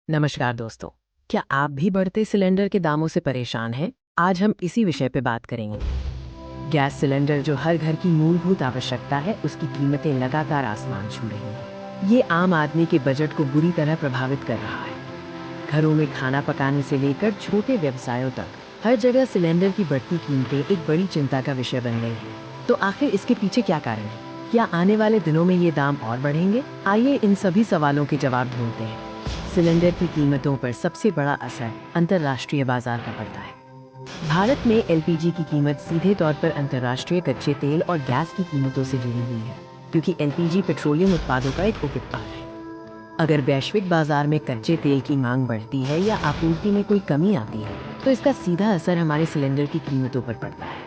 नमस्कार दोस्तों, क्या आप भी बढ़ते सिलेंडर के दामों से परेशान हैं? आज हम इसी विषय पे बात करेंगे। गैस सिलेंडर जो हर घर की मूलभूत आवश्यकता है, उसकी कीमतें लगातार आसमान छू रही हैं। ये आम आदमी के बजट को बुरी तरह प्रभावित कर रहा है। घरों में खाना पकाने से लेकर छोटे व्यवसायों तक हर जगह सिलेंडर की बढ़ती कीमतें एक बड़ी चिंता का विषय बन गई हैं। तो आखिर इसके पीछे क्या कारण है? क्या आने वाले दिनों में ये दाम और बढ़ेंगे? आइए इन सभी सवालों के जवाब ढूंढते हैं। सिलेंडर की कीमतों पर सबसे बड़ा असर अंतर्राष्ट्रीय बाजार का पड़ता है। भारत में एलपीजी की कीमत सीधे तौर पर अंतर्राष्ट्रीय कच्चे तेल और गैस की कीमतों से जुड़ी हुई है, क्योंकि एलपीजी पेट्रोलियम उत्पादों का एक उपउत्पाद है। अगर वैश्विक बाजार में कच्चे तेल की मांग बढ़ती है या आपूर्ति में कोई कमी आती है, तो इसका सीधा असर हमारे सिलेंडर की कीमतों पर पड़ता है।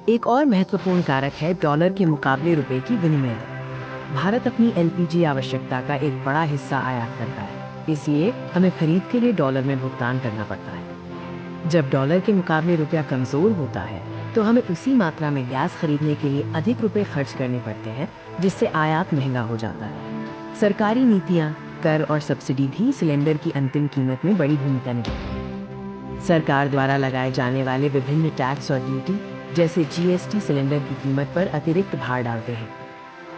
एक और महत्वपूर्ण कारक है डॉलर के मुकाबले रुपए की विनिमय दर। भारत अपनी एलपीजी आवश्यकता का एक बड़ा हिस्सा आयात करता है, इसलिए हमें खरीद के लिए डॉलर में भुगतान करना पड़ता है। जब डॉलर के मुकाबले रुपया कमजोर होता है, तो हमें उसी मात्रा में गैस खरीदने के लिए अधिक रुपए खर्च करने पड़ते हैं, जिससे आयात महंगा हो जाता है। सरकारी नीतियाँ, कर और सब्सिडी भी सिलेंडर की अंतिम कीमत में बड़ी भूमिका निभाती हैं। सरकार द्वारा लगाए जाने वाले विभिन्न टैक्स और ड्यूटी जैसे जीएसटी सिलेंडर की कीमत पर अतिरिक्त भार डालते हैं।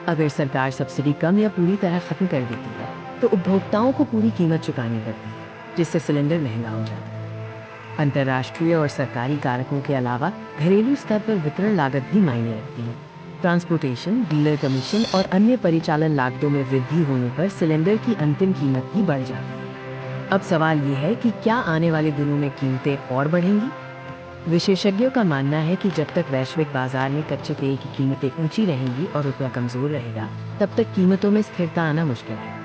अगर सरकार सब्सिडी कम या पूरी तरह खत्म कर देती है, तो उपभोक्ताओं को पूरी कीमत चुकानी पड़ती है, जिससे सिलेंडर महंगा हो जाता है। अंतर्राष्ट्रीय और सरकारी कारकों के अलावा घरेलू स्तर पर वितरण लागत भी मायने रखती है। ट्रांसपोर्टेशन, डीलर कमीशन और अन्य परिचालन लागतों में वृद्धि होने पर सिलेंडर की अंतिम कीमत भी बढ़ जाती है। अब सवाल ये है कि क्या आने वाले दिनों में कीमतें और बढ़ेंगी? विशेषज्ञों का मानना है कि जब तक वैश्विक बाजार में कच्चे तेल की कीमतें ऊंची रहेंगी और रुपया कमजोर रहेगा, तब तक कीमतों में स्थिरता आना मुश्किल है।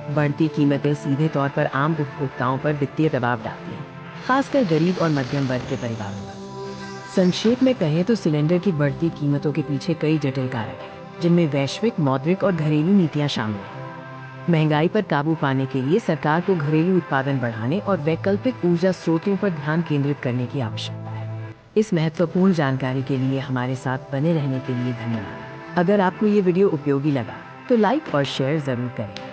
बढ़ती कीमतें सीधे तौर पर आम उपभोक्ताओं पर वित्तीय दबाव डालती हैं, खासकर गरीब और मध्यम वर्ग के परिवारों पर। संक्षेप में कहें तो सिलेंडर की बढ़ती कीमतों के पीछे कई जटिल कारक हैं, जिनमें वैश्विक, मौद्रिक और घरेलू नीतियां शामिल हैं। महंगाई पर काबू पाने के लिए सरकार को घरेलू उत्पादन बढ़ाने और वैकल्पिक ऊर्जा स्रोतों पर ध्यान केंद्रित करने की आवश्यकता है। इस महत्वपूर्ण जानकारी के लिए हमारे साथ बने रहने के लिए धन्यवाद। अगर आपको ये वीडियो उपयोगी लगा, तो लाइक और शेयर जरूर करें।